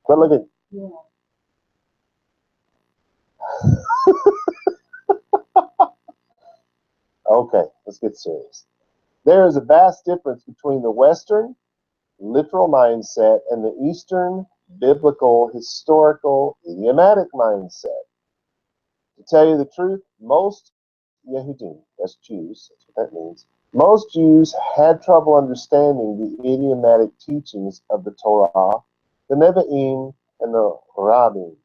Quit looking. Yeah. Okay, let's get serious. There is a vast difference between the Western literal mindset and the Eastern biblical, historical, idiomatic mindset. To tell you the truth, most Yehudim, that's Jews, that's what that means, most Jews had trouble understanding the idiomatic teachings of the Torah, the Nevi'im, and the Rabbim.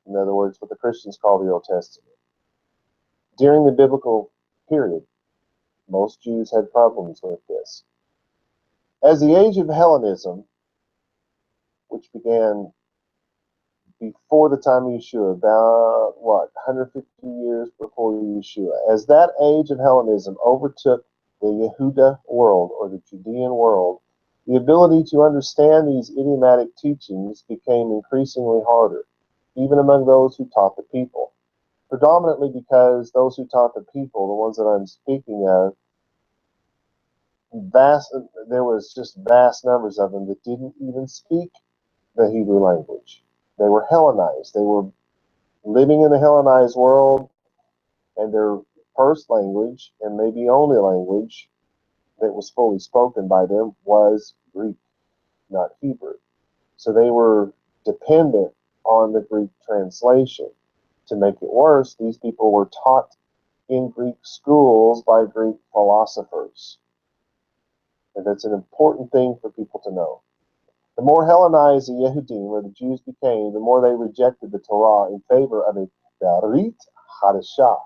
In other words, what the Christians call the Old Testament. During the biblical period, most Jews had problems with this. As the age of Hellenism, which began before the time of Yeshua, about 150 years before Yeshua, as that age of Hellenism overtook the Yehuda world or the Judean world, the ability to understand these idiomatic teachings became increasingly harder, even among those who taught the people. Predominantly because those who taught the people, the ones that I'm speaking of, there was just vast numbers of them that didn't even speak the Hebrew language. They were Hellenized. They were living in the Hellenized world, and their first language, and maybe only language that was fully spoken by them, was Greek, not Hebrew. So they were dependent on the Greek translation. To make it worse, these people were taught in Greek schools by Greek philosophers. And that's an important thing for people to know. The more Hellenized the Yehudim, or the Jews, became, the more they rejected the Torah in favor of a Berit Hadashah,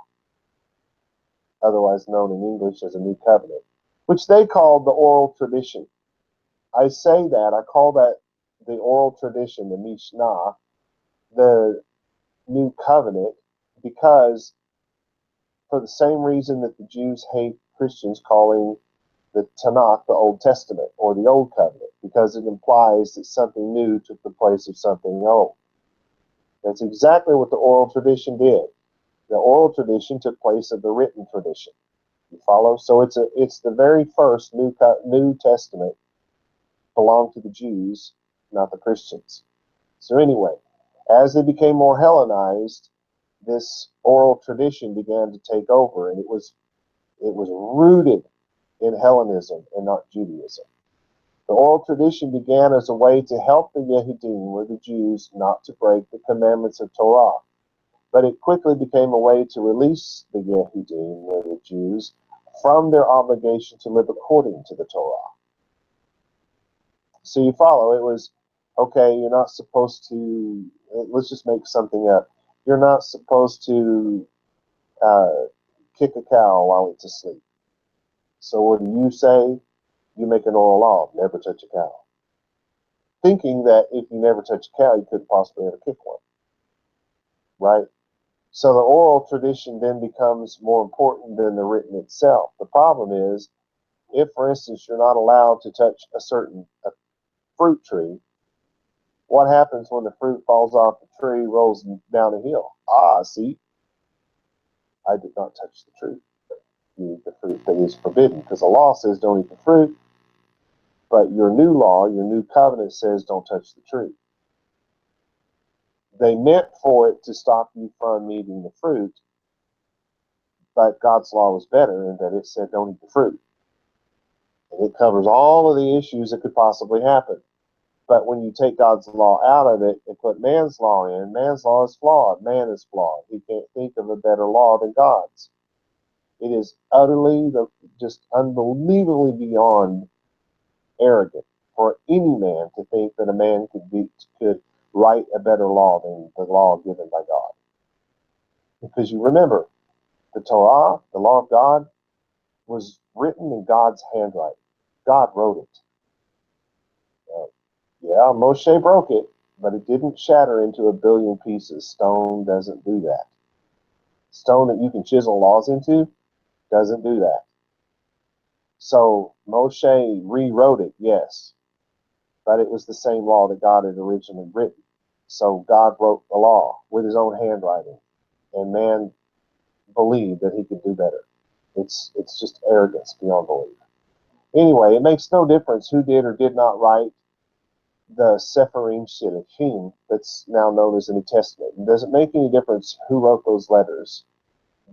otherwise known in English as a New Covenant, which they called the oral tradition. I say that, I call that the oral tradition, the Mishnah, the New Covenant, because for the same reason that the Jews hate Christians calling the Tanakh the Old Testament or the Old Covenant, because it implies that something new took the place of something old. That's exactly what the oral tradition did. The oral tradition took place of the written tradition. You follow? So it's the very first New Testament belonged to the Jews, not the Christians. So anyway, as they became more Hellenized, this oral tradition began to take over, and it was rooted in Hellenism and not Judaism. The oral tradition began as a way to help the Yehudim, or the Jews, not to break the commandments of Torah. But it quickly became a way to release the Yehudim, or the Jews, from their obligation to live according to the Torah. So you follow, it was, okay, you're not supposed to, let's just make something up. You're not supposed to kick a cow while it's asleep. So what do you say? You make an oral law, never touch a cow. Thinking that if you never touch a cow, you couldn't possibly ever kick one. Right? So the oral tradition then becomes more important than the written itself. The problem is, if, for instance, you're not allowed to touch a fruit tree, what happens when the fruit falls off the tree, rolls down a hill? See, I did not touch the tree. You eat the fruit that is forbidden, because the law says don't eat the fruit, but your new law, your new covenant says don't touch the tree. They meant for it to stop you from eating the fruit, but God's law was better in that it said don't eat the fruit. And it covers all of the issues that could possibly happen. But when you take God's law out of it and put man's law in, man's law is flawed. Man is flawed. He can't think of a better law than God's. It is utterly, just unbelievably beyond arrogant for any man to think that a man could write a better law than the law given by God. Because you remember, the Torah, the law of God, was written in God's handwriting. God wrote it. Yeah, Moshe broke it, but it didn't shatter into a billion pieces. Stone doesn't do that. Stone that you can chisel laws into doesn't do that. So Moshe rewrote it, yes, but it was the same law that God had originally written. So God wrote the law with his own handwriting, and man believed that he could do better. It's just arrogance beyond belief. Anyway, it makes no difference who did or did not write the Sepharim Shilachim that's now known as the New Testament. And does it make any difference who wrote those letters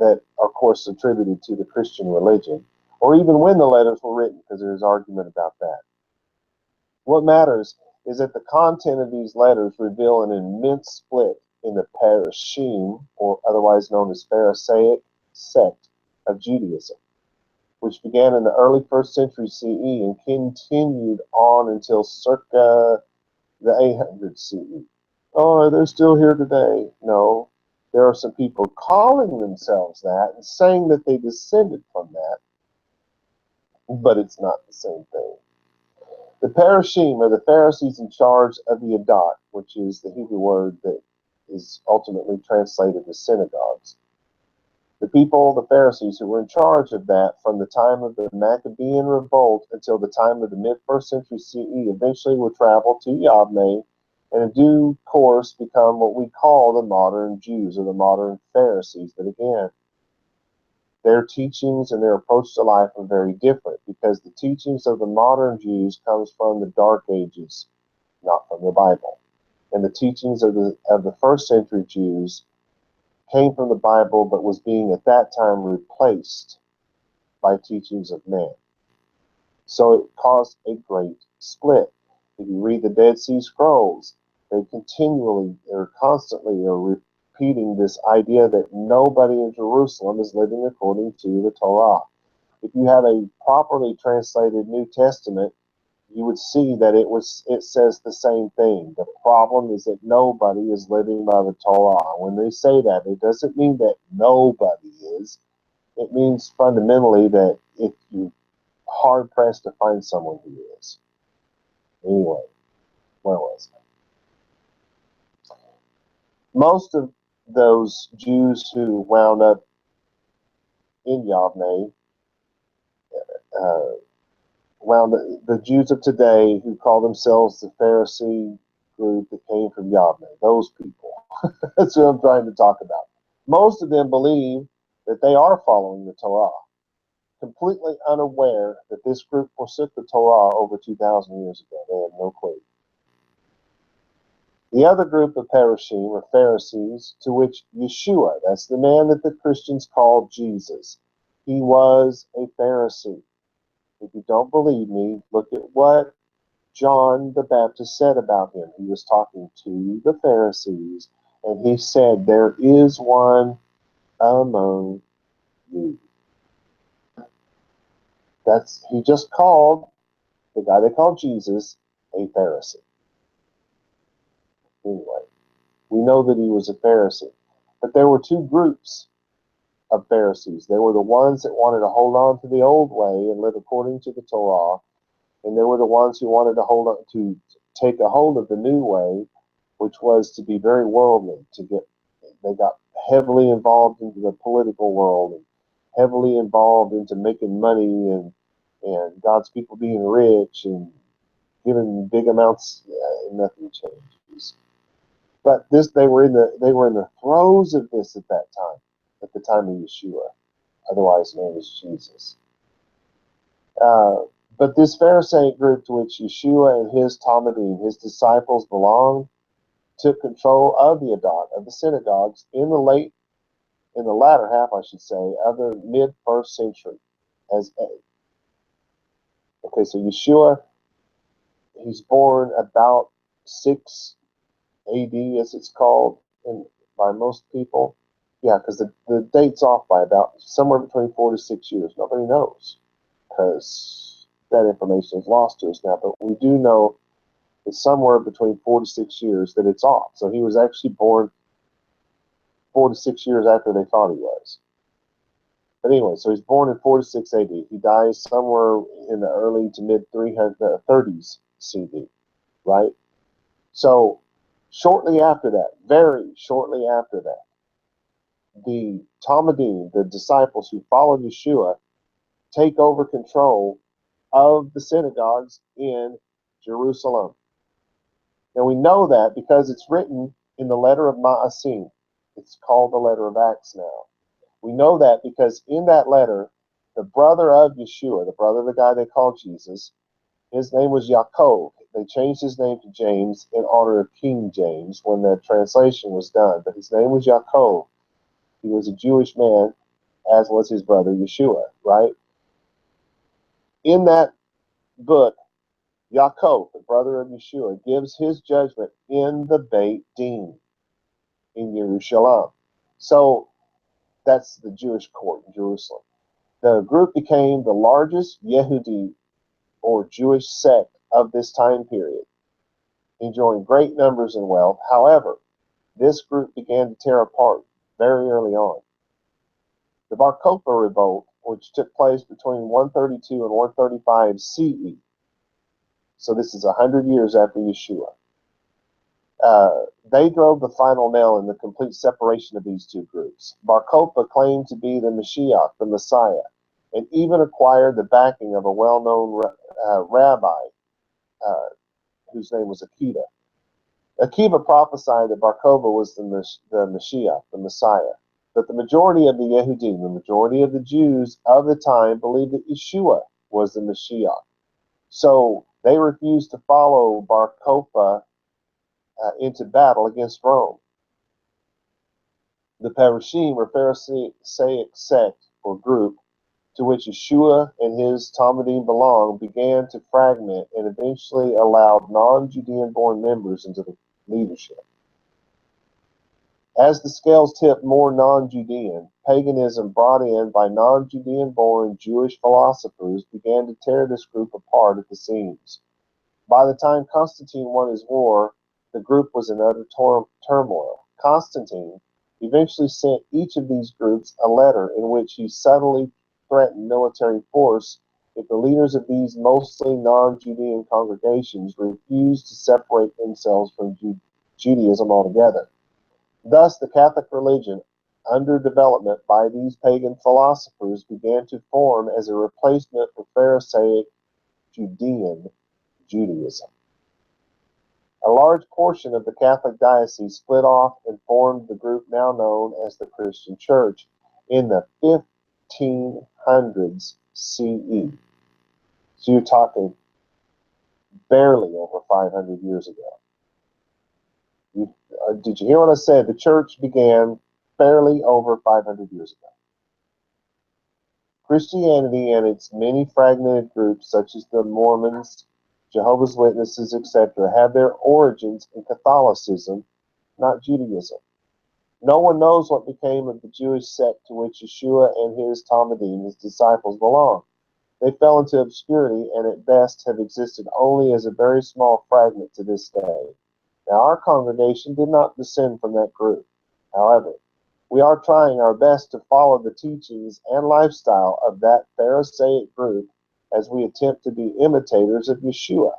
that are, of course, attributed to the Christian religion, or even when the letters were written, because there's argument about that. What matters is that the content of these letters reveal an immense split in the Parashim, or otherwise known as Pharisaic sect of Judaism, which began in the early 1st century CE and continued on until circa the 800 CE. Oh, they're still here today. No, there are some people calling themselves that and saying that they descended from that, but it's not the same thing. The Parashim are the Pharisees in charge of the Adat, which is the Hebrew word that is ultimately translated as synagogues. The people, the Pharisees, who were in charge of that from the time of the Maccabean revolt until the time of the mid-1st century CE, eventually would travel to Yavne and in due course become what we call the modern Jews or the modern Pharisees. But again, their teachings and their approach to life are very different, because the teachings of the modern Jews comes from the Dark Ages, not from the Bible. And the teachings of the 1st century Jews came from the Bible, but was being at that time replaced by teachings of man. So it caused a great split. If you read the Dead Sea Scrolls, they continually or constantly are repeating this idea that nobody in Jerusalem is living according to the Torah. If you have a properly translated New Testament, you would see that it says the same thing. The problem is that nobody is living by the Torah. When they say that, it doesn't mean that nobody is. It means fundamentally that if you're hard pressed to find someone who is. Anyway, where was I? Most of those Jews who wound up in Yavne, the Jews of today who call themselves the Pharisee group that came from Yavne, those people. That's what I'm trying to talk about. Most of them believe that they are following the Torah, completely unaware that this group forsook the Torah over 2,000 years ago. They have no clue. The other group of Parashim or Pharisees, to which Yeshua, that's the man that the Christians called Jesus, he was a Pharisee. If you don't believe me, look at what John the Baptist said about him. He was talking to the Pharisees, and he said, "There is one among you." He just called the guy they called Jesus a Pharisee. Anyway, we know that he was a Pharisee. But there were two groups of Pharisees. There were the ones that wanted to hold on to the old way and live according to the Torah, and there were the ones who wanted to take a hold of the new way, which was to be very worldly. They got heavily involved into the political world and heavily involved into making money and God's people being rich and giving big amounts, and nothing changes. But they were in the throes of this at that time, at the time of Yeshua, otherwise known as Jesus. But this Pharisaic group to which Yeshua and his Talmudim, his disciples, belonged, took control of the Adat, of the synagogues, in the latter half, I should say, of the mid-1st century. Okay, so Yeshua, he's born about 6 AD, as it's called by most people. Yeah, because the date's off by about somewhere between 4 to 6 years. Nobody knows, because that information is lost to us now. But we do know it's somewhere between 4 to 6 years that it's off. So he was actually born 4 to 6 years after they thought he was. But anyway, so he's born in 4 to 6 AD. He dies somewhere in the early to mid 30s CD, right? So shortly after that, very shortly after that, the Talmudim, the disciples who followed Yeshua, take over control of the synagogues in Jerusalem. Now we know that because it's written in the letter of Ma'asim. It's called the letter of Acts now. We know that because in that letter, the brother of Yeshua, the brother of the guy they called Jesus, his name was Yaakov. They changed his name to James in honor of King James when the translation was done. But his name was Yaakov. He was a Jewish man, as was his brother Yeshua, right? In that book, Yaakov, the brother of Yeshua, gives his judgment in the Beit Din in Jerusalem. So that's the Jewish court in Jerusalem. The group became the largest Yehudi or Jewish sect of this time period, enjoying great numbers and wealth. However, this group began to tear apart very early on. The Bar Kokhba revolt, which took place between 132 and 135 CE, so this is 100 years after Yeshua, they drove the final nail in the complete separation of these two groups. Bar Kokhba claimed to be the Mashiach, the Messiah, and even acquired the backing of a well-known rabbi whose name was Akiva. Akiva prophesied that Bar Kokhba was the Mashiach, the Messiah. But the majority of the Yehudim, the majority of the Jews of the time, believed that Yeshua was the Mashiach. So they refused to follow Bar Kokhba into battle against Rome. The Parushim, or Pharisaic sect or group, to which Yeshua and his Talmudim belonged, began to fragment and eventually allowed non-Judean born members into the leadership. As the scales tipped more non-Judean, paganism brought in by non-Judean born Jewish philosophers began to tear this group apart at the seams. By the time Constantine won his war, the group was in utter turmoil. Constantine eventually sent each of these groups a letter in which he subtly threatened military force if the leaders of these mostly non-Judean congregations refused to separate themselves from Judaism altogether. Thus, the Catholic religion, under development by these pagan philosophers, began to form as a replacement for Pharisaic Judean Judaism. A large portion of the Catholic diocese split off and formed the group now known as the Christian Church in the 1500s CE. So you're talking barely over 500 years ago. Did you hear what I said? The church began barely over 500 years ago. Christianity and its many fragmented groups, such as the Mormons, Jehovah's Witnesses, etc., have their origins in Catholicism, not Judaism. No one knows what became of the Jewish sect to which Yeshua and his Talmudim, his disciples, belong. They fell into obscurity and at best have existed only as a very small fragment to this day. Now, our congregation did not descend from that group. However, we are trying our best to follow the teachings and lifestyle of that Pharisaic group as we attempt to be imitators of Yeshua.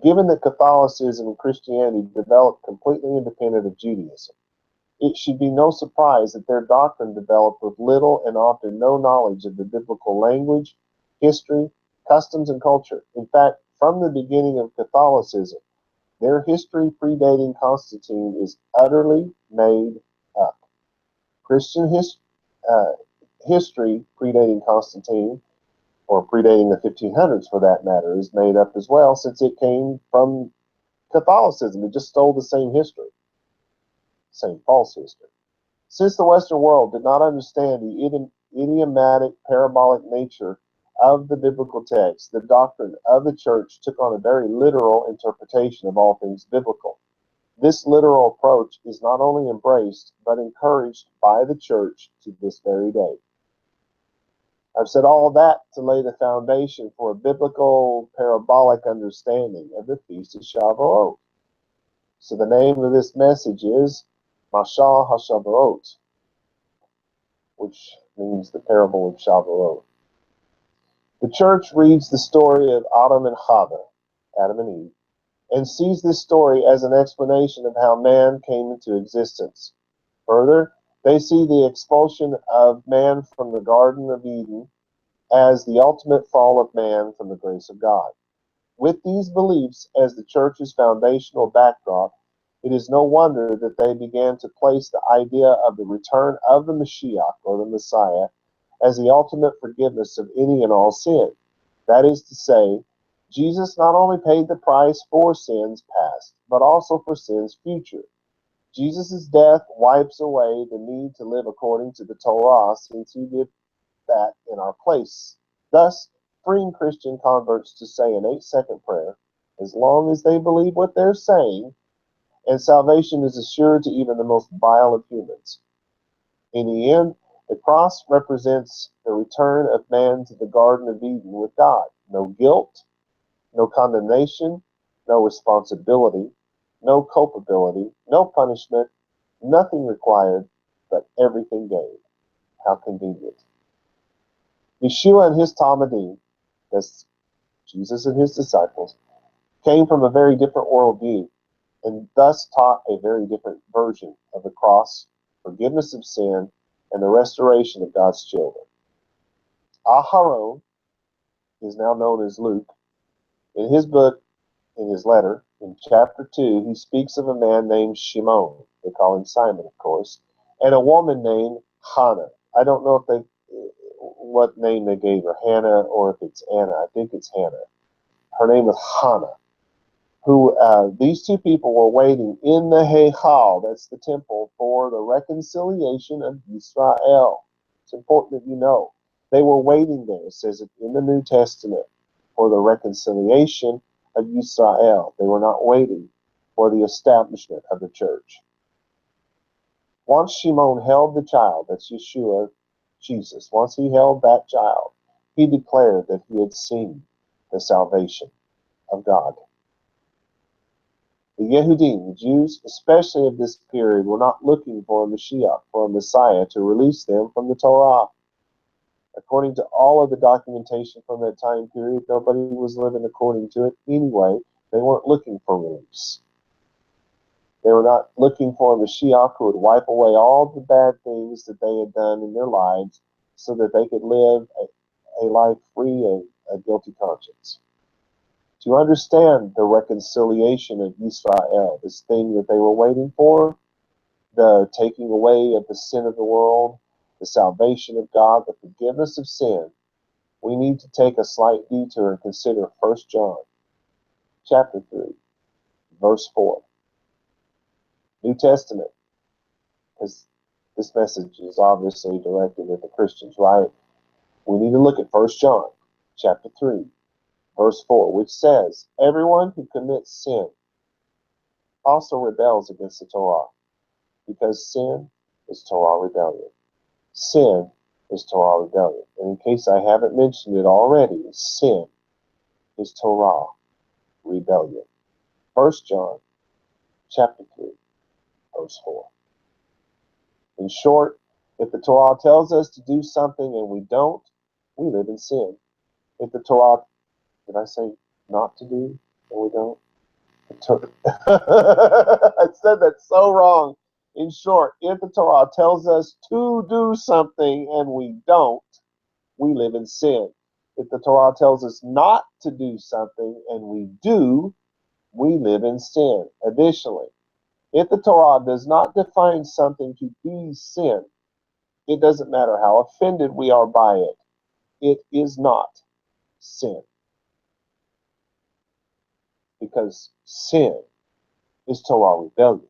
Given that Catholicism and Christianity developed completely independent of Judaism, it should be no surprise that their doctrine developed with little and often no knowledge of the biblical language, history, customs, and culture. In fact, from the beginning of Catholicism, their history predating Constantine is utterly made up. Christian history predating Constantine, or predating the 1500s for that matter, is made up as well, since it came from Catholicism. It just stole the same history, same false history. Since the Western world did not understand the idiomatic, parabolic nature of the biblical text, the doctrine of the church took on a very literal interpretation of all things biblical. This literal approach is not only embraced, but encouraged by the church to this very day. I've said all of that to lay the foundation for a biblical, parabolic understanding of the Feast of Shavuot. So the name of this message is Mashal haShavuot, which means the Parable of Shavuot. The church reads the story of Adam and Chava, Adam and Eve, and sees this story as an explanation of how man came into existence. Further, they see the expulsion of man from the Garden of Eden as the ultimate fall of man from the grace of God. With these beliefs as the church's foundational backdrop, it is no wonder that they began to place the idea of the return of the Mashiach, or the Messiah, as the ultimate forgiveness of any and all sin. That is to say, Jesus not only paid the price for sins past, but also for sins future. Jesus' death wipes away the need to live according to the Torah, since he did that in our place, thus freeing Christian converts to say an 8-second prayer as long as they believe what they're saying, and salvation is assured to even the most vile of humans. In the end, the cross represents the return of man to the Garden of Eden with God. No guilt, no condemnation, no responsibility, no culpability, no punishment, nothing required, but everything gained. How convenient. Yeshua and his Talmudim, that's Jesus and his disciples, came from a very different worldview and thus taught a very different version of the cross, forgiveness of sin, and the restoration of God's children. Aharon is now known as Luke. In his book, in his letter, in chapter 2, he speaks of a man named Shimon. They call him Simon, of course, and a woman named Hannah. I don't know if what name they gave her, Hannah, or if it's Anna. I think it's Hannah. Her name is Hannah. Who these two people were waiting in the Hechal, that's the temple, for the reconciliation of Israel. It's important that you know. They were waiting there, it says it in the New Testament, for the reconciliation of Israel. They were not waiting for the establishment of the church. Once Shimon held the child, that's Yeshua, Jesus, once he held that child, he declared that he had seen the salvation of God. The Yehudim, the Jews, especially of this period, were not looking for a Mashiach, for a Messiah to release them from the Torah. According to all of the documentation from that time period, nobody was living according to it anyway. They weren't looking for release. They were not looking for a Mashiach who would wipe away all the bad things that they had done in their lives so that they could live a life free of a guilty conscience. To understand the reconciliation of Israel, this thing that they were waiting for, the taking away of the sin of the world, the salvation of God, the forgiveness of sin, we need to take a slight detour and consider 1 John chapter 3, verse 4. New Testament, because this message is obviously directed at the Christians, right? We need to look at 1 John chapter 3, verse 4, which says, everyone who commits sin also rebels against the Torah, because sin is Torah rebellion. Sin is Torah rebellion. And in case I haven't mentioned it already, sin is Torah rebellion. 1 John chapter 3, verse 4. In short, if the Torah tells us to do something and we don't, we live in sin. If the Torah, did I say not to do and we don't? I said that so wrong. In short, if the Torah tells us to do something and we don't, we live in sin. If the Torah tells us not to do something and we do, we live in sin. Additionally, if the Torah does not define something to be sin, it doesn't matter how offended we are by it. It is not sin. Because sin is Torah rebellion.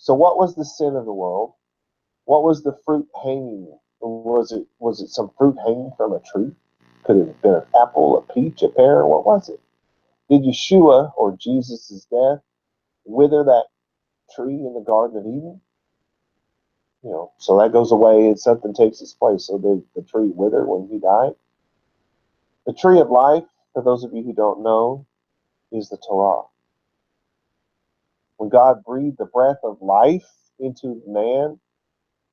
So what was the sin of the world? What was the fruit hanging? Was it some fruit hanging from a tree? Could it have been an apple, a peach, a pear? What was it? Did Yeshua, or Jesus' death, wither that tree in the Garden of Eden? So that goes away and something takes its place. So did the tree wither when he died? The tree of life, for those of you who don't know, is the Torah. When God breathed the breath of life into man,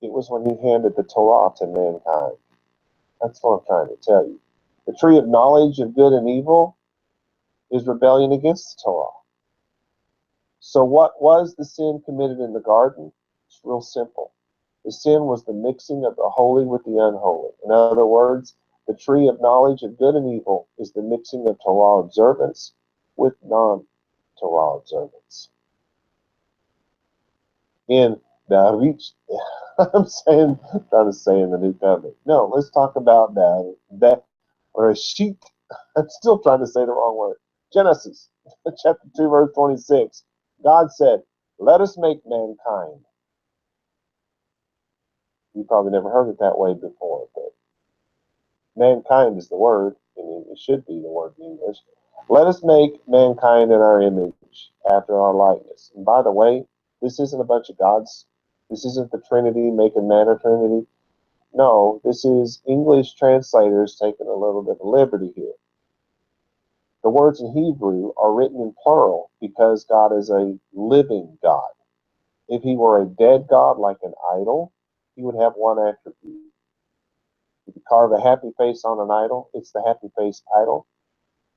it was when he handed the Torah to mankind. That's what I'm trying to tell you. The tree of knowledge of good and evil is rebellion against the Torah. So what was the sin committed in the garden? It's real simple. The sin was the mixing of the holy with the unholy. In other words, the tree of knowledge of good and evil is the mixing of Torah observance with non-Torah observance. In the I'm trying to say in the New Covenant. No, let's talk about that Reshit I'm still trying to say the wrong word. Genesis chapter 2, verse 26. God said, let us make mankind. You probably never heard it that way before, but mankind is the word. It should be the word in English. Let us make mankind in our image, after our likeness. And by the way, this isn't a bunch of gods. This isn't the Trinity making man a Trinity. No, this is English translators taking a little bit of liberty here. The words in Hebrew are written in plural because God is a living God. If he were a dead God like an idol, he would have one attribute. If you carve a happy face on an idol, it's the happy face idol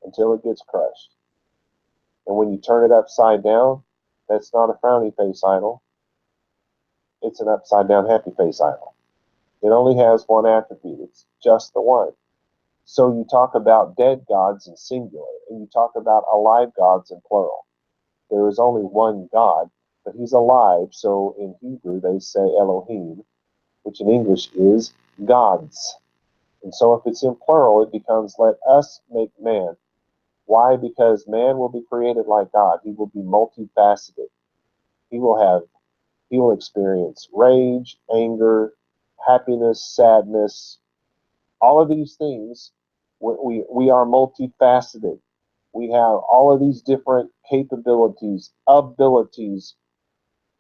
until it gets crushed. And when you turn it upside down, that's not a frowny face idol. It's an upside down happy face idol. It only has one attribute. It's just the one. So you talk about dead gods in singular, and you talk about alive gods in plural. There is only one God, but he's alive. So in Hebrew, they say Elohim, which in English is gods. And so if it's in plural, it becomes let us make man. Why? Because man will be created like God. He will be multifaceted. He will experience rage, anger, happiness, sadness, all of these things. We are multifaceted. We have all of these different capabilities, abilities,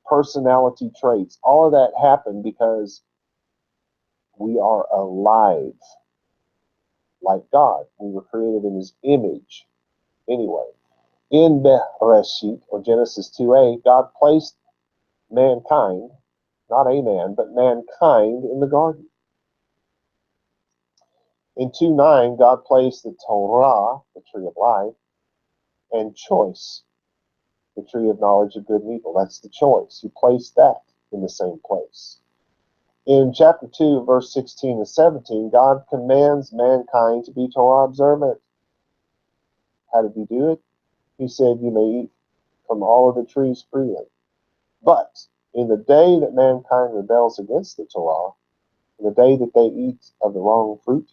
personality traits. All of that happened because we are alive like God. We were created in his image. Anyway, in Bereshit, or Genesis 2:8, God placed mankind, not a man, but mankind in the garden. In 2:9, God placed the Torah, the tree of life, and choice, the tree of knowledge of good and evil. That's the choice. He placed that in the same place. In chapter 2, verse 16 and 17, God commands mankind to be Torah observant. How did he do it? He said, you may eat from all of the trees freely. But in the day that mankind rebels against the Torah, in the day that they eat of the wrong fruit,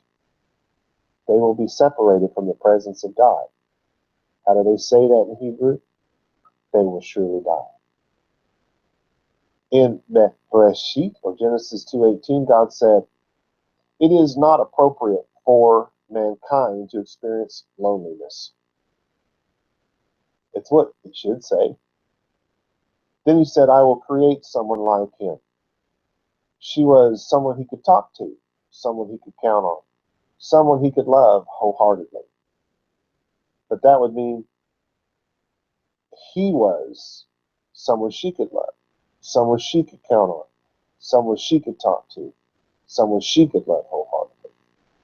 they will be separated from the presence of God. How do they say that in Hebrew? They will surely die. In Bereshit, or Genesis 2:18, God said, it is not appropriate for mankind to experience loneliness. It's what it should say. Then he said, I will create someone like him. She was someone he could talk to, someone he could count on, someone he could love wholeheartedly. But that would mean he was someone she could love, someone she could count on, someone she could talk to, someone she could love wholeheartedly.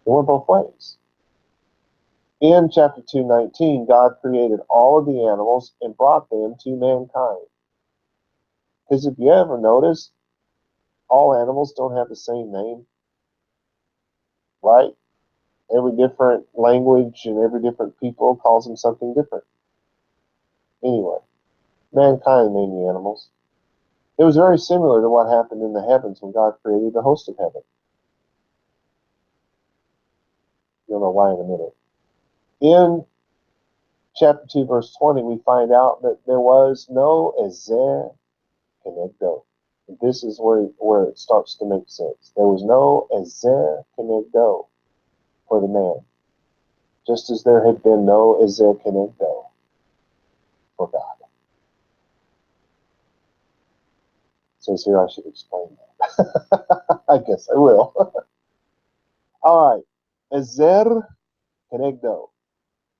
It went both ways. In chapter 2:19, God created all of the animals and brought them to mankind. Because if you ever notice, all animals don't have the same name, right? Every different language and every different people calls them something different. Anyway, mankind named the animals. It was very similar to what happened in the heavens when God created the host of heaven. You'll know why in a minute. In chapter 2, verse 20, we find out that there was no Ezer Kenegdo. This is where it starts to make sense. There was no Ezer Kenegdo for the man, just as there had been no Ezer Kenegdo for God. It says here I should explain that. I guess I will. All right. Ezer Kenegdo.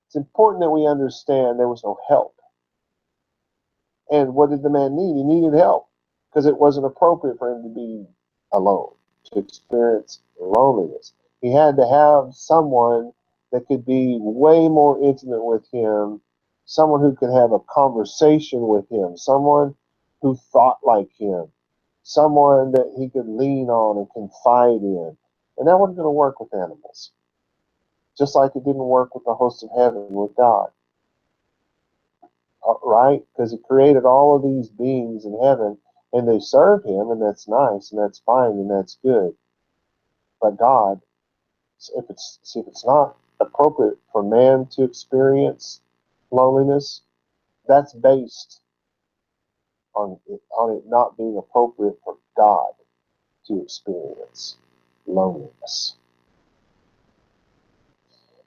It's important that we understand there was no help. And what did the man need? He needed help because it wasn't appropriate for him to be alone, to experience loneliness. He had to have someone that could be way more intimate with him, someone who could have a conversation with him, someone who thought like him, someone that he could lean on and confide in. And that wasn't going to work with animals, just like it didn't work with the host of heaven, with God. Right? Because he created all of these beings in heaven, and they serve him, and that's nice, and that's fine, and that's good. But God, if it's not appropriate for man to experience loneliness, that's based on it not being appropriate for God to experience loneliness.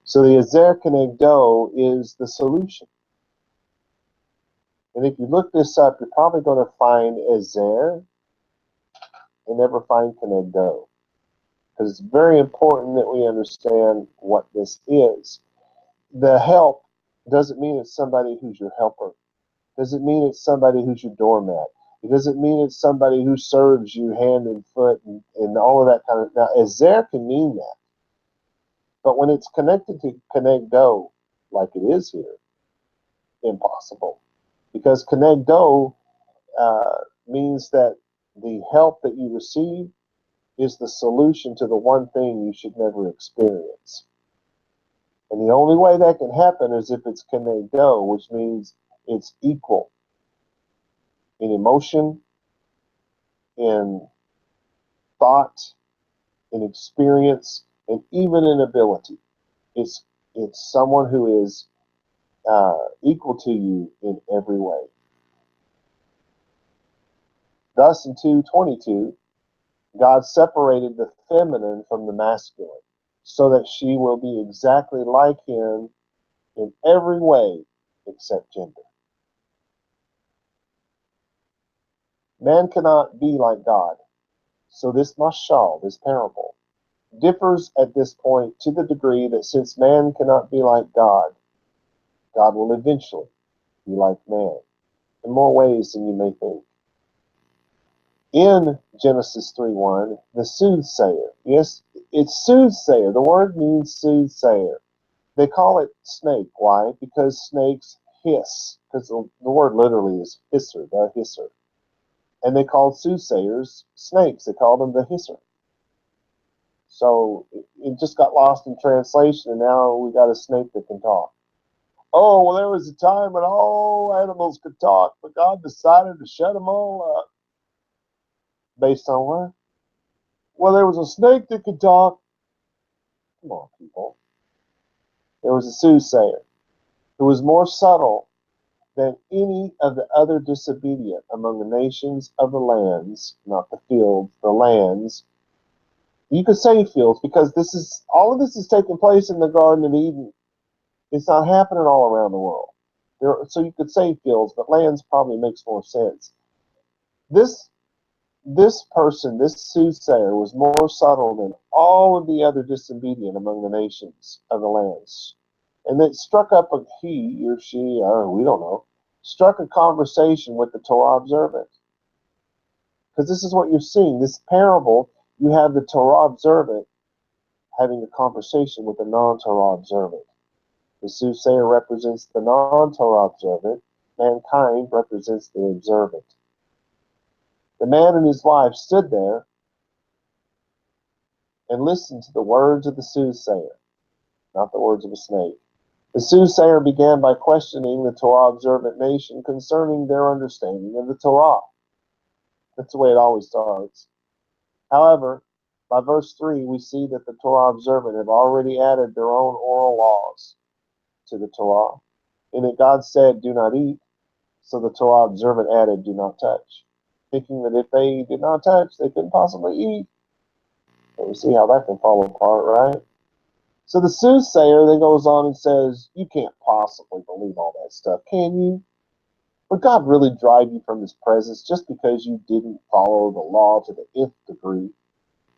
So the Ezer Kenegdo is the solution. And if you look this up, you're probably going to find Ezer and never find Kenegdo. Because it's very important that we understand what this is. The help doesn't mean it's somebody who's your helper. Doesn't mean it's somebody who's your doormat. It doesn't mean it's somebody who serves you hand and foot and all of that kind of. Now, Ezer can mean that. But when it's connected to Kenegdo, like it is here, impossible. Because Kenegdo means that the help that you receive is the solution to the one thing you should never experience. And the only way that can happen is if it's Kenegdo, which means it's equal in emotion, in thought, in experience, and even in ability. It's someone who is equal to you in every way. Thus, in 2:22, God separated the feminine from the masculine, so that she will be exactly like him in every way except gender. Man cannot be like God. So this mashal, this parable, differs at this point to the degree that since man cannot be like God, God will eventually be like man in more ways than you may think. In Genesis 3:1, the soothsayer, yes, it's soothsayer. The word means soothsayer. They call it snake. Why? Because snakes hiss. Because the word literally is hisser, the hisser. And they called soothsayers snakes. They called them the hisser. So it just got lost in translation, and now we got a snake that can talk. Oh, well, there was a time when all animals could talk, but God decided to shut them all up. Based on what? Well, there was a snake that could talk. Come on, people. There was a soothsayer who was more subtle than any of the other disobedient among the nations of the lands, not the fields, the lands. You could say fields because all of this is taking place in the Garden of Eden. It's not happening all around the world. So you could say fields, but lands probably makes more sense. This person, this soothsayer, was more subtle than all of the other disobedient among the nations of the lands. And it struck up he or she, we don't know, struck a conversation with the Torah observant. Because this is what you're seeing. This parable, you have the Torah observant having a conversation with the non-Torah observant. The soothsayer represents the non-Torah observant. Mankind represents the observant. The man and his wife stood there and listened to the words of the soothsayer, not the words of a snake. The soothsayer began by questioning the Torah observant nation concerning their understanding of the Torah. That's the way it always starts. However, by verse 3, we see that the Torah observant have already added their own oral laws to the Torah. In it, God said, "Do not eat," so the Torah observant added, "Do not touch," thinking that if they did not touch, they couldn't possibly eat. But we see how that can fall apart, right? So the soothsayer then goes on and says, "You can't possibly believe all that stuff, can you? Would God really drive you from his presence just because you didn't follow the law to the nth degree?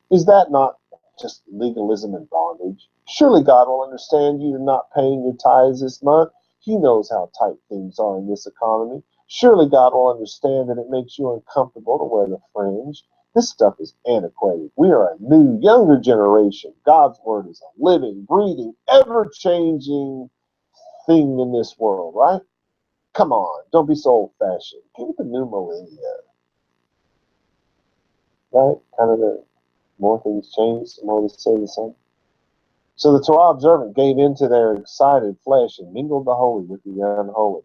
Is that not just legalism and bondage? Surely God will understand you not paying your tithes this month. He knows how tight things are in this economy. Surely God will understand that it makes you uncomfortable to wear the fringe. This stuff is antiquated. We are a new, younger generation. God's word is a living, breathing, ever-changing thing in this world, right? Come on, don't be so old-fashioned. Give it the new millennia, right? Kind of the more things change, the more they stay the same. So the Torah observant gave into their excited flesh and mingled the holy with the unholy,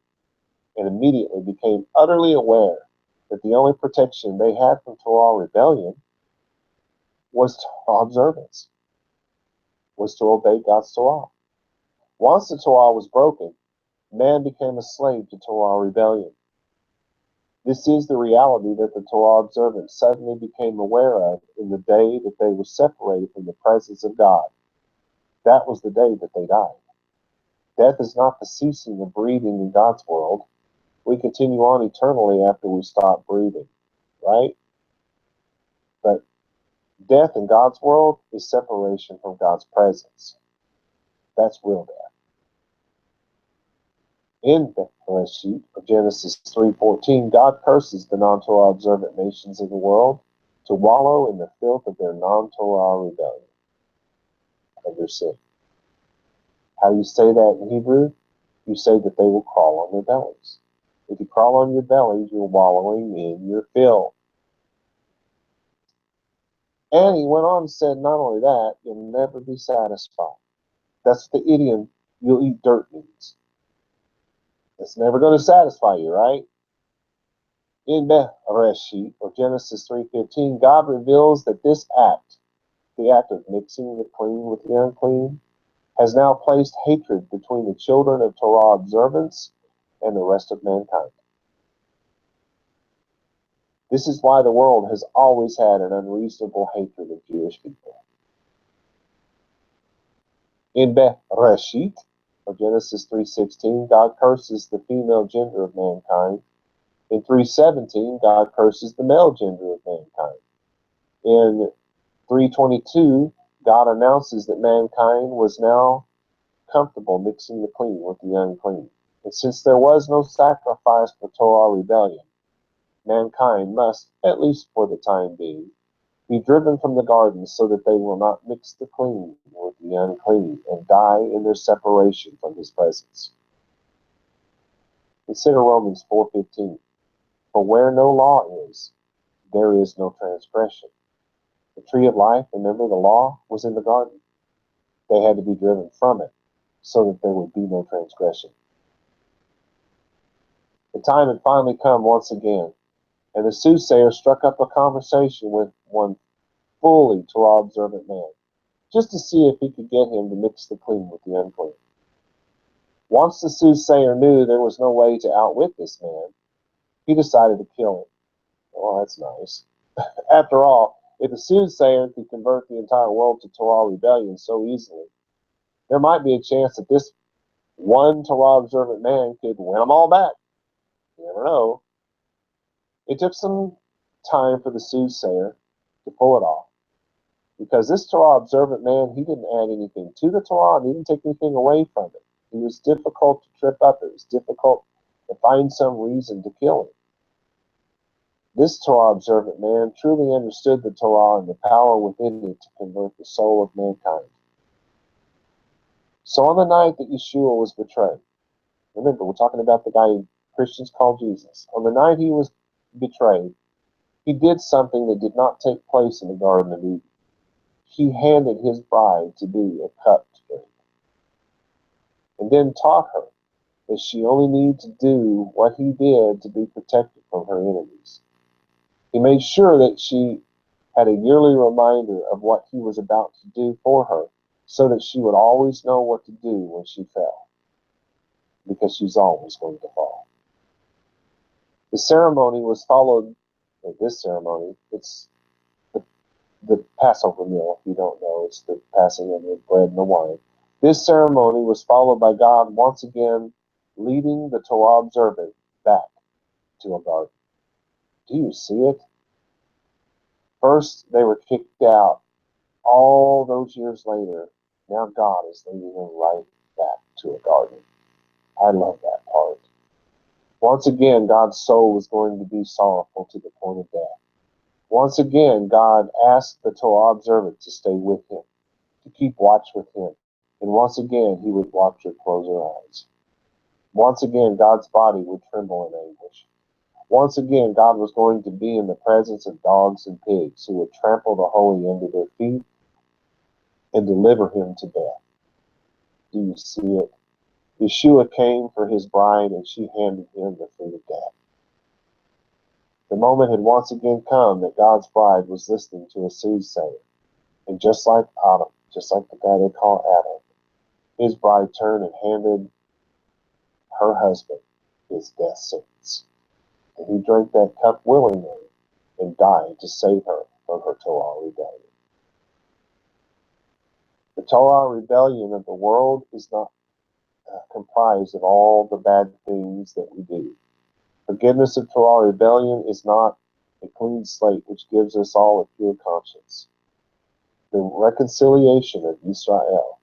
and immediately became utterly aware that the only protection they had from Torah rebellion was Torah observance, was to obey God's Torah. Once the Torah was broken, man became a slave to Torah rebellion. This is the reality that the Torah observants suddenly became aware of in the day that they were separated from the presence of God. That was the day that they died. Death is not the ceasing of breathing in God's world. We continue on eternally after we stop breathing, right? But death in God's world is separation from God's presence. That's real death. In the Bereshit of Genesis 3:14, God curses the non-Torah observant nations of the world to wallow in the filth of their non-Torah rebellion, of their sin. How do you say that in Hebrew? You say that they will crawl on their bellies. If you crawl on your bellies, you're wallowing in your filth. And he went on and said, not only that, you'll never be satisfied. That's what the idiom, you'll eat dirt, means. It's never going to satisfy you, right? In Bereshit, or Genesis 3:15, God reveals that this act, the act of mixing the clean with the unclean, has now placed hatred between the children of Torah observance and the rest of mankind. This is why the world has always had an unreasonable hatred of Jewish people. In Bereshit, or Genesis 3:16, God curses the female gender of mankind. In 3:17, God curses the male gender of mankind. In 3:22, God announces that mankind was now comfortable mixing the clean with the unclean. And since there was no sacrifice for Torah rebellion, mankind must, at least for the time being, be driven from the garden so that they will not mix the clean with the unclean and die in their separation from his presence. Consider Romans 4:15. For where no law is, there is no transgression. The tree of life, remember, the law was in the garden. They had to be driven from it so that there would be no transgression. The time had finally come once again, and the soothsayer struck up a conversation with one fully Torah observant man, just to see if he could get him to mix the clean with the unclean. Once the soothsayer knew there was no way to outwit this man, he decided to kill him. Oh, that's nice. After all, if the soothsayer could convert the entire world to Torah rebellion so easily, there might be a chance that this one Torah observant man could win them all back. You never know. It took some time for the soothsayer to pull it off, because this Torah observant man, he didn't add anything to the Torah and he didn't take anything away from it. He was difficult to trip up. It was difficult to find some reason to kill him. This Torah observant man truly understood the Torah and the power within it to convert the soul of mankind. So on the night that Yeshua was betrayed, remember, we're talking about the guy Christians call Jesus. On the night he was betrayed, he did something that did not take place in the Garden of Eden. He handed his bride to be a cup to drink, and then taught her that she only needed to do what he did to be protected from her enemies. He made sure that she had a yearly reminder of what he was about to do for her, so that she would always know what to do when she fell, because she's always going to fall. The ceremony was followed, this ceremony, it's the Passover meal, if you don't know, it's the passing of the bread and the wine. This ceremony was followed by God once again leading the Torah observant back to a garden. Do you see it? First, they were kicked out. All those years later, now God is leading them right back to a garden. I love that part. Once again, God's soul was going to be sorrowful to the point of death. Once again, God asked the Torah observant to stay with him, to keep watch with him. And once again, he would watch her close her eyes. Once again, God's body would tremble in anguish. Once again, God was going to be in the presence of dogs and pigs who would trample the holy under their feet and deliver him to death. Do you see it? Yeshua came for his bride, and she handed him the fruit of death. The moment had once again come that God's bride was listening to a soothsayer. And just like Adam, just like the guy they call Adam, his bride turned and handed her husband his death sentence. And he drank that cup willingly and died to save her from her Torah rebellion. The Torah rebellion of the world is not comprised of all the bad things that we do. Forgiveness of Torah rebellion is not a clean slate which gives us all a pure conscience. The reconciliation of Israel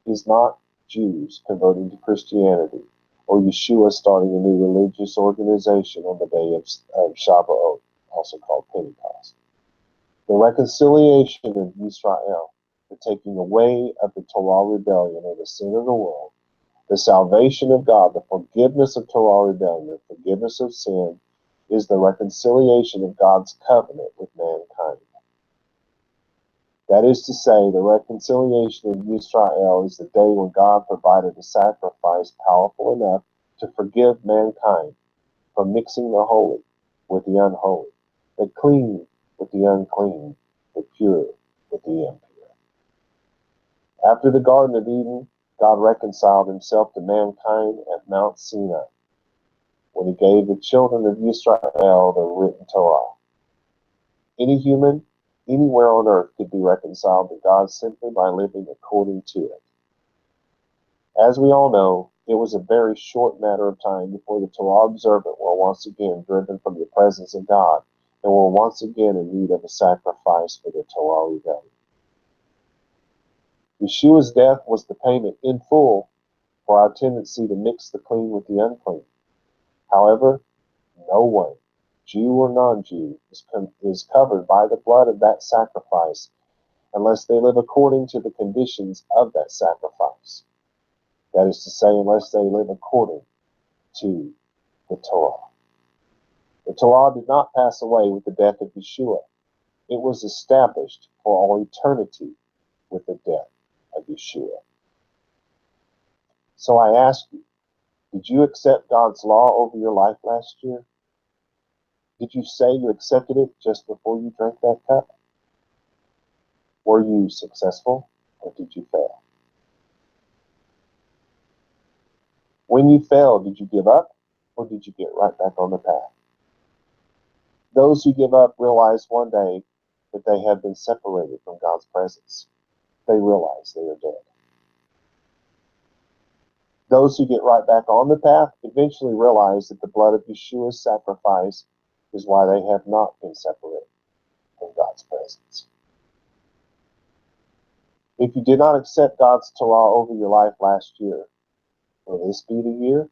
is not Jews converting to Christianity or Yeshua starting a new religious organization on the day of Shavuot, also called Pentecost. The reconciliation of Israel, the taking away of the Torah rebellion or the sin of the world, the salvation of God, the forgiveness of Torah rebellion, the forgiveness of sin, is the reconciliation of God's covenant with mankind. That is to say, the reconciliation of Israel is the day when God provided a sacrifice powerful enough to forgive mankind from mixing the holy with the unholy, the clean with the unclean, the pure with the impure. After the Garden of Eden, God reconciled himself to mankind at Mount Sinai when he gave the children of Israel the written Torah. Any human, anywhere on earth could be reconciled to God simply by living according to it. As we all know, it was a very short matter of time before the Torah observant were once again driven from the presence of God and were once again in need of a sacrifice for the Torah rebellion. Yeshua's death was the payment in full for our tendency to mix the clean with the unclean. However, no one, Jew or non-Jew, is covered by the blood of that sacrifice unless they live according to the conditions of that sacrifice. That is to say, unless they live according to the Torah. The Torah did not pass away with the death of Yeshua. It was established for all eternity with the death of Yeshua. So I ask you, did you accept God's law over your life last year? Did you say you accepted it just before you drank that cup? Were you successful or did you fail? When you failed, did you give up or did you get right back on the path? Those who give up realize one day that they have been separated from God's presence. They realize they are dead. Those who get right back on the path eventually realize that the blood of Yeshua's sacrifice is why they have not been separated from God's presence. If you did not accept God's Torah over your life last year, will this be the year?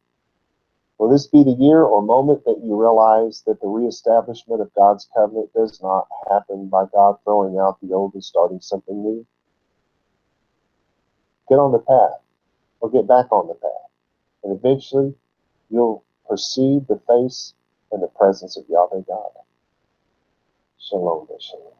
Will this be the year or moment that you realize that the reestablishment of God's covenant does not happen by God throwing out the old and starting something new? Get on the path, or get back on the path, and eventually you'll perceive the face and the presence of Yahweh God. Shalom, shalom.